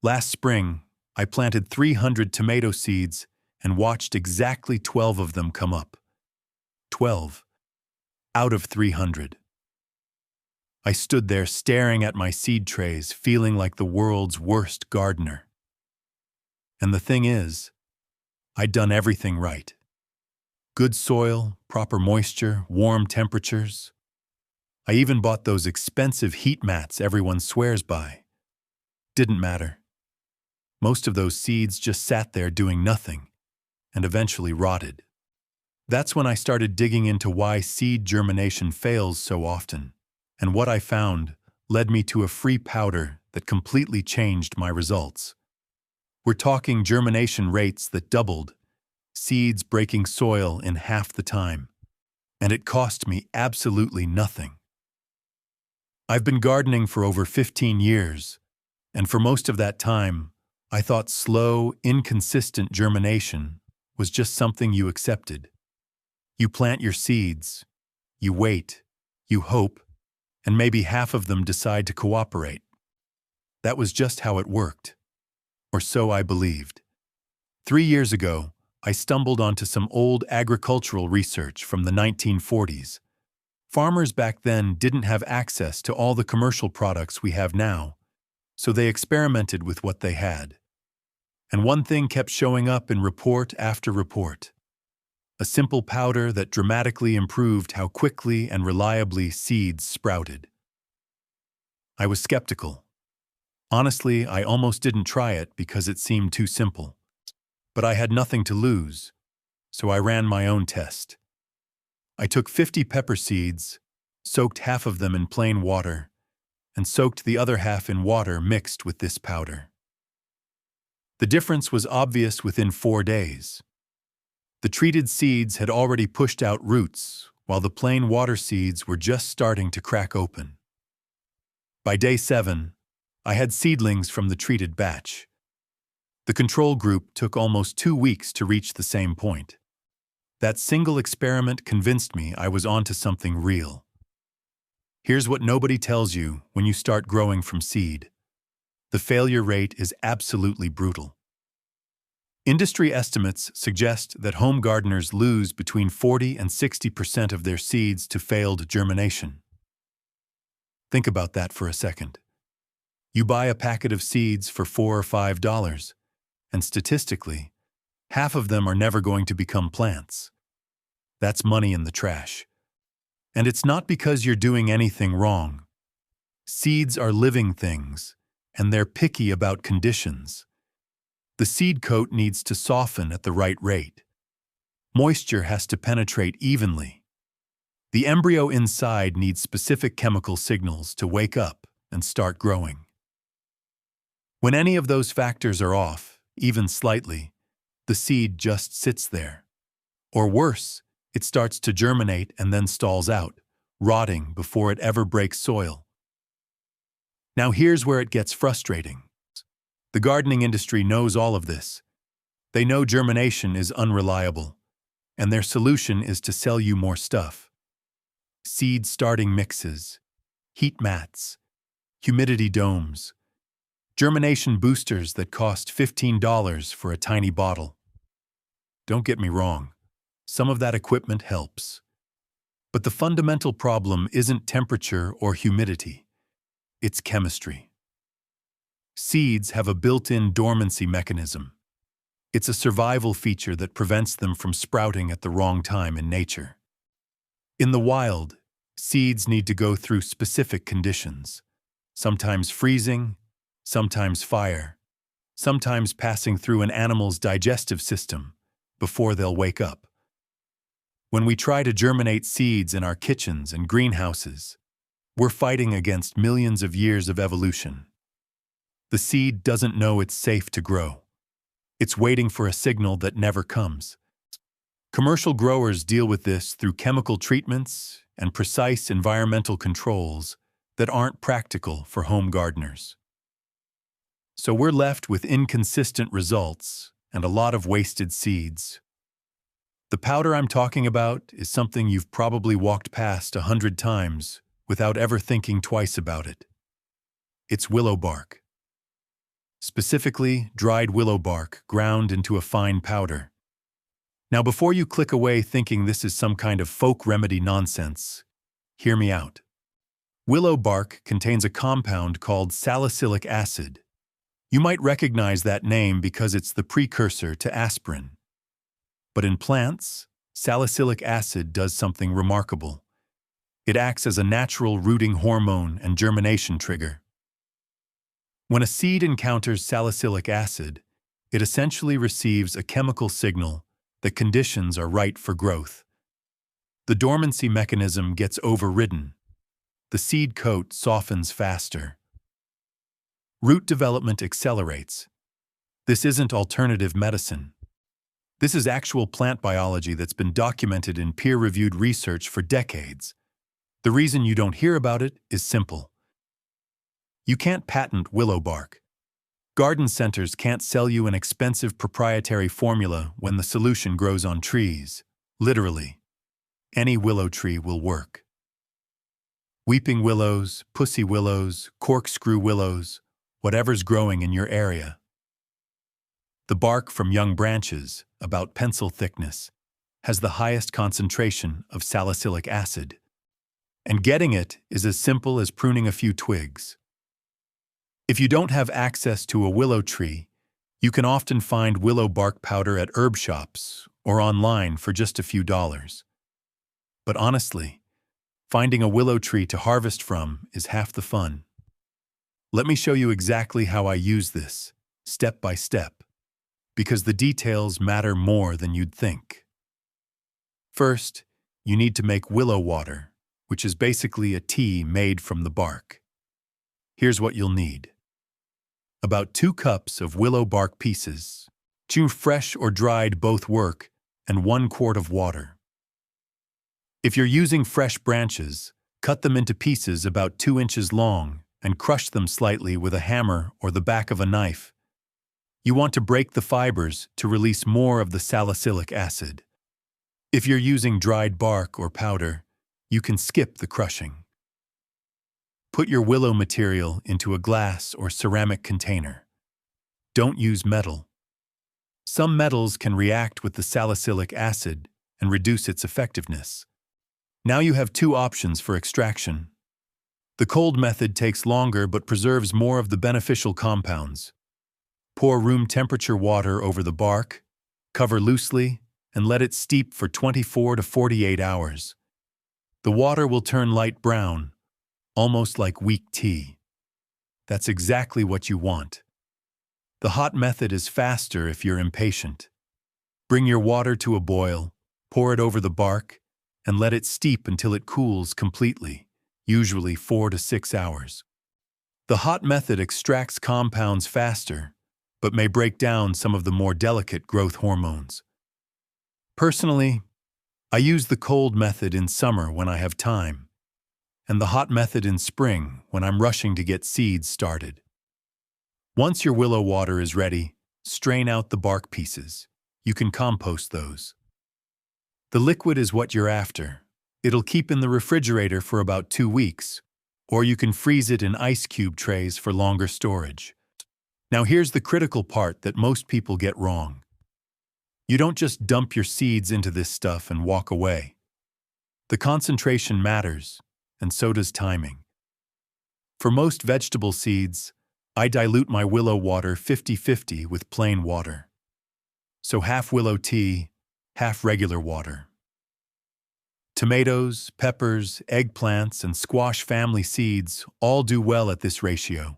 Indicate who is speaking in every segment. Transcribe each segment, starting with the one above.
Speaker 1: Last spring, I planted 300 tomato seeds and watched exactly 12 of them come up. 12 out of 300. I stood there staring at my seed trays, feeling like the world's worst gardener. And the thing is, I'd done everything right. Good soil, proper moisture, warm temperatures. I even bought those expensive heat mats everyone swears by. Didn't matter. Most of those seeds just sat there doing nothing and eventually rotted. That's when I started digging into why seed germination fails so often, and what I found led me to a free powder that completely changed my results. We're talking germination rates that doubled, seeds breaking soil in half the time, and it cost me absolutely nothing. I've been gardening for over 15 years, and for most of that time, I thought slow, inconsistent germination was just something you accepted. You plant your seeds, you wait, you hope, and maybe half of them decide to cooperate. That was just how it worked. Or so I believed. 3 years ago, I stumbled onto some old agricultural research from the 1940s. Farmers back then didn't have access to all the commercial products we have now, so they experimented with what they had. And one thing kept showing up in report after report. A simple powder that dramatically improved how quickly and reliably seeds sprouted. I was skeptical. Honestly, I almost didn't try it because it seemed too simple. But I had nothing to lose, so I ran my own test. I took 50 pepper seeds, soaked half of them in plain water, and soaked the other half in water mixed with this powder. The difference was obvious within 4 days. The treated seeds had already pushed out roots, while the plain water seeds were just starting to crack open. By day 7, I had seedlings from the treated batch. The control group took almost 2 weeks to reach the same point. That single experiment convinced me I was onto something real. Here's what nobody tells you when you start growing from seed. The failure rate is absolutely brutal. Industry estimates suggest that home gardeners lose between 40 and 60% of their seeds to failed germination. Think about that for a second. You buy a packet of seeds for $4 or $5, and statistically, half of them are never going to become plants. That's money in the trash. And it's not because you're doing anything wrong. Seeds are living things, and they're picky about conditions. The seed coat needs to soften at the right rate. Moisture has to penetrate evenly. The embryo inside needs specific chemical signals to wake up and start growing. When any of those factors are off, even slightly, the seed just sits there. Or worse, it starts to germinate and then stalls out, rotting before it ever breaks soil. Now here's where it gets frustrating. The gardening industry knows all of this. They know germination is unreliable, and their solution is to sell you more stuff. Seed starting mixes, heat mats, humidity domes, germination boosters that cost $15 for a tiny bottle. Don't get me wrong, some of that equipment helps. But the fundamental problem isn't temperature or humidity, it's chemistry. Seeds have a built-in dormancy mechanism. It's a survival feature that prevents them from sprouting at the wrong time in nature. In the wild, seeds need to go through specific conditions, sometimes freezing, sometimes fire, sometimes passing through an animal's digestive system before they'll wake up. When we try to germinate seeds in our kitchens and greenhouses, we're fighting against millions of years of evolution. The seed doesn't know it's safe to grow. It's waiting for a signal that never comes. Commercial growers deal with this through chemical treatments and precise environmental controls that aren't practical for home gardeners. So we're left with inconsistent results and a lot of wasted seeds. The powder I'm talking about is something you've probably walked past 100 times without ever thinking twice about it. It's willow bark. specifically dried willow bark ground into a fine powder. Now, before you click away thinking this is some kind of folk remedy nonsense, hear me out. Willow bark contains a compound called salicylic acid. You might recognize that name because it's the precursor to aspirin. But in plants, salicylic acid does something remarkable. It acts as a natural rooting hormone and germination trigger. When a seed encounters salicylic acid, it essentially receives a chemical signal that conditions are right for growth. The dormancy mechanism gets overridden. The seed coat softens faster. Root development accelerates. This isn't alternative medicine. This is actual plant biology that's been documented in peer-reviewed research for decades. The reason you don't hear about it is simple. You can't patent willow bark. Garden centers can't sell you an expensive proprietary formula when the solution grows on trees. Literally, any willow tree will work. Weeping willows, pussy willows, corkscrew willows, whatever's growing in your area. The bark from young branches, about pencil thickness, has the highest concentration of salicylic acid. And getting it is as simple as pruning a few twigs. If you don't have access to a willow tree, you can often find willow bark powder at herb shops or online for just a few dollars. But honestly, finding a willow tree to harvest from is half the fun. Let me show you exactly how I use this, step by step, because the details matter more than you'd think. First, you need to make willow water, which is basically a tea made from the bark. Here's what you'll need. About 2 cups of willow bark pieces. Chew fresh or dried, both work, and 1 quart of water. If you're using fresh branches, cut them into pieces about 2 inches long and crush them slightly with a hammer or the back of a knife. You want to break the fibers to release more of the salicylic acid. If you're using dried bark or powder, you can skip the crushing. Put your willow material into a glass or ceramic container. Don't use metal. Some metals can react with the salicylic acid and reduce its effectiveness. Now you have 2 options for extraction. The cold method takes longer but preserves more of the beneficial compounds. Pour room temperature water over the bark, cover loosely, and let it steep for 24 to 48 hours. The water will turn light brown, almost like weak tea. That's exactly what you want. The hot method is faster if you're impatient. Bring your water to a boil, pour it over the bark, and let it steep until it cools completely, usually 4 to 6 hours. The hot method extracts compounds faster, but may break down some of the more delicate growth hormones. Personally, I use the cold method in summer when I have time, and the hot method in spring when I'm rushing to get seeds started. Once your willow water is ready, strain out the bark pieces. You can compost those. The liquid is what you're after. It'll keep in the refrigerator for about 2 weeks, or you can freeze it in ice cube trays for longer storage. Now here's the critical part that most people get wrong. You don't just dump your seeds into this stuff and walk away. The concentration matters, and so does timing. For most vegetable seeds, I dilute my willow water 50-50 with plain water. So half willow tea, half regular water. Tomatoes, peppers, eggplants, and squash family seeds all do well at this ratio.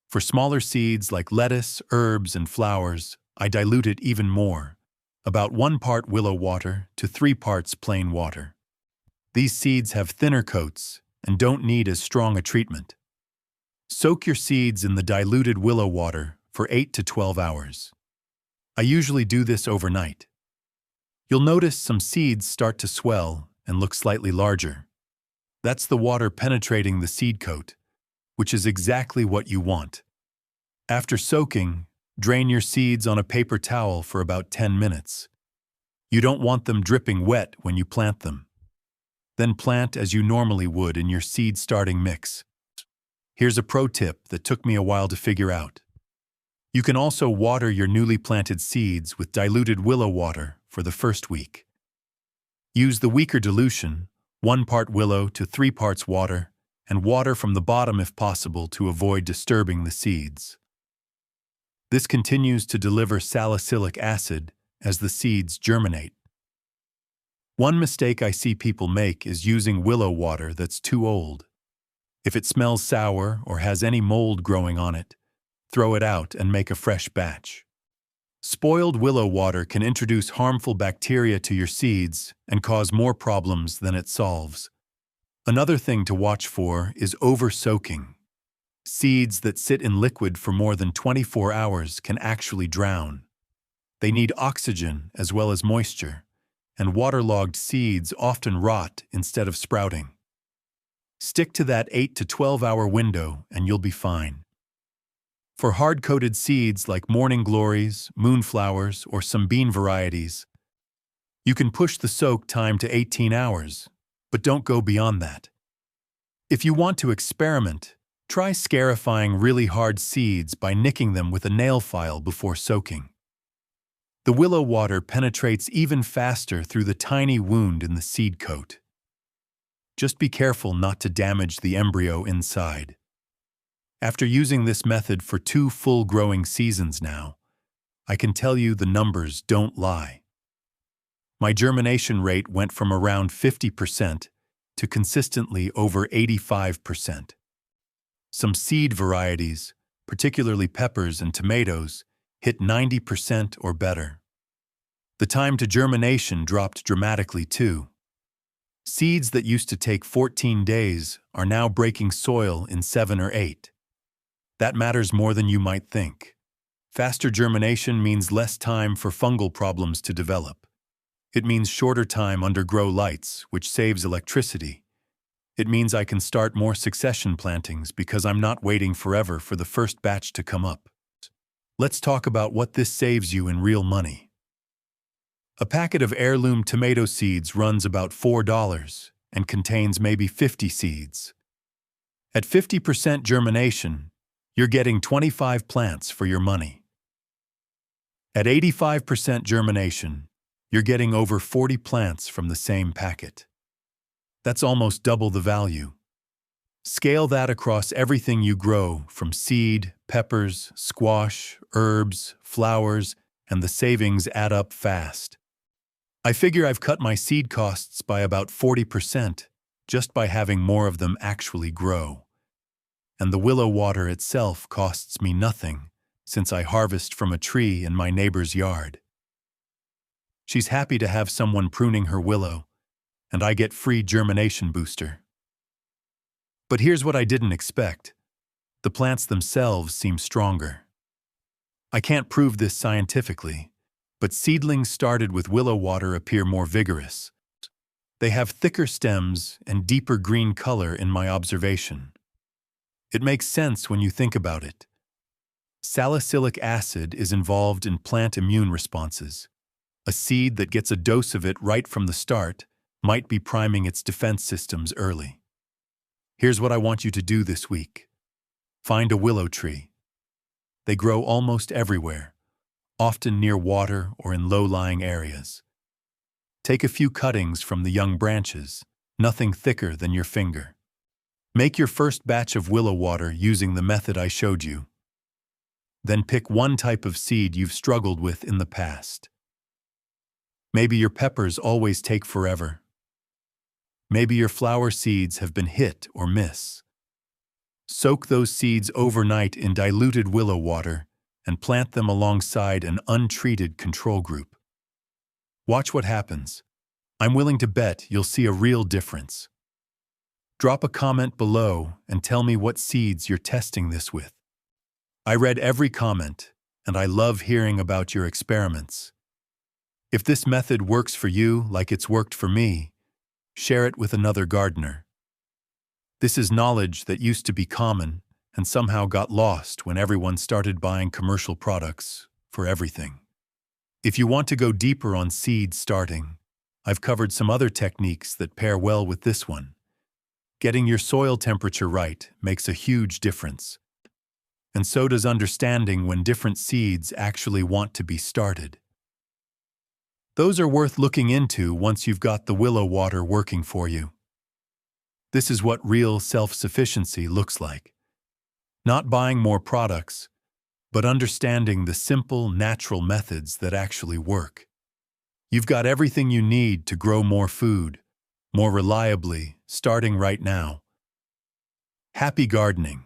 Speaker 1: For smaller seeds like lettuce, herbs, and flowers, I dilute it even more, about 1 part willow water to 3 parts plain water. These seeds have thinner coats and don't need as strong a treatment. Soak your seeds in the diluted willow water for 8 to 12 hours. I usually do this overnight. You'll notice some seeds start to swell and look slightly larger. That's the water penetrating the seed coat, which is exactly what you want. After soaking, drain your seeds on a paper towel for about 10 minutes. You don't want them dripping wet when you plant them. Then plant as you normally would in your seed starting mix. Here's a pro tip that took me a while to figure out. You can also water your newly planted seeds with diluted willow water for the first week. Use the weaker dilution, 1 part willow to 3 parts water, and water from the bottom if possible to avoid disturbing the seeds. This continues to deliver salicylic acid as the seeds germinate. One mistake I see people make is using willow water that's too old. If it smells sour or has any mold growing on it, throw it out and make a fresh batch. Spoiled willow water can introduce harmful bacteria to your seeds and cause more problems than it solves. Another thing to watch for is over-soaking. Seeds that sit in liquid for more than 24 hours can actually drown. They need oxygen as well as moisture, and waterlogged seeds often rot instead of sprouting. Stick to that 8 to 12-hour window and you'll be fine. For hard-coated seeds like morning glories, moonflowers, or some bean varieties, you can push the soak time to 18 hours, but don't go beyond that. If you want to experiment, try scarifying really hard seeds by nicking them with a nail file before soaking. The willow water penetrates even faster through the tiny wound in the seed coat. Just be careful not to damage the embryo inside. After using this method for 2 full growing seasons now, I can tell you the numbers don't lie. My germination rate went from around 50% to consistently over 85%. Some seed varieties, particularly peppers and tomatoes, hit 90% or better. The time to germination dropped dramatically too. Seeds that used to take 14 days are now breaking soil in 7 or 8. That matters more than you might think. Faster germination means less time for fungal problems to develop. It means shorter time under grow lights, which saves electricity. It means I can start more succession plantings because I'm not waiting forever for the first batch to come up. Let's talk about what this saves you in real money. A packet of heirloom tomato seeds runs about $4 and contains maybe 50 seeds. At 50% germination, you're getting 25 plants for your money. At 85% germination, you're getting over 40 plants from the same packet. That's almost double the value. Scale that across everything you grow, from seed, peppers, squash, herbs, flowers, and the savings add up fast. I figure I've cut my seed costs by about 40% just by having more of them actually grow. And the willow water itself costs me nothing since I harvest from a tree in my neighbor's yard. She's happy to have someone pruning her willow, and I get free germination booster. But here's what I didn't expect. The plants themselves seem stronger. I can't prove this scientifically, but seedlings started with willow water appear more vigorous. They have thicker stems and deeper green color in my observation. It makes sense when you think about it. Salicylic acid is involved in plant immune responses. A seed that gets a dose of it right from the start might be priming its defense systems early. Here's what I want you to do this week. Find a willow tree. They grow almost everywhere, often near water or in low-lying areas. Take a few cuttings from the young branches, nothing thicker than your finger. Make your first batch of willow water using the method I showed you. Then pick one type of seed you've struggled with in the past. Maybe your peppers always take forever. Maybe your flower seeds have been hit or miss. Soak those seeds overnight in diluted willow water and plant them alongside an untreated control group. Watch what happens. I'm willing to bet you'll see a real difference. Drop a comment below and tell me what seeds you're testing this with. I read every comment, and I love hearing about your experiments. If this method works for you like it's worked for me, share it with another gardener. This is knowledge that used to be common and somehow got lost when everyone started buying commercial products for everything. If you want to go deeper on seed starting, I've covered some other techniques that pair well with this one. Getting your soil temperature right makes a huge difference. And so does understanding when different seeds actually want to be started. Those are worth looking into once you've got the willow water working for you. This is what real self-sufficiency looks like. Not buying more products, but understanding the simple, natural methods that actually work. You've got everything you need to grow more food, more reliably, starting right now. Happy gardening!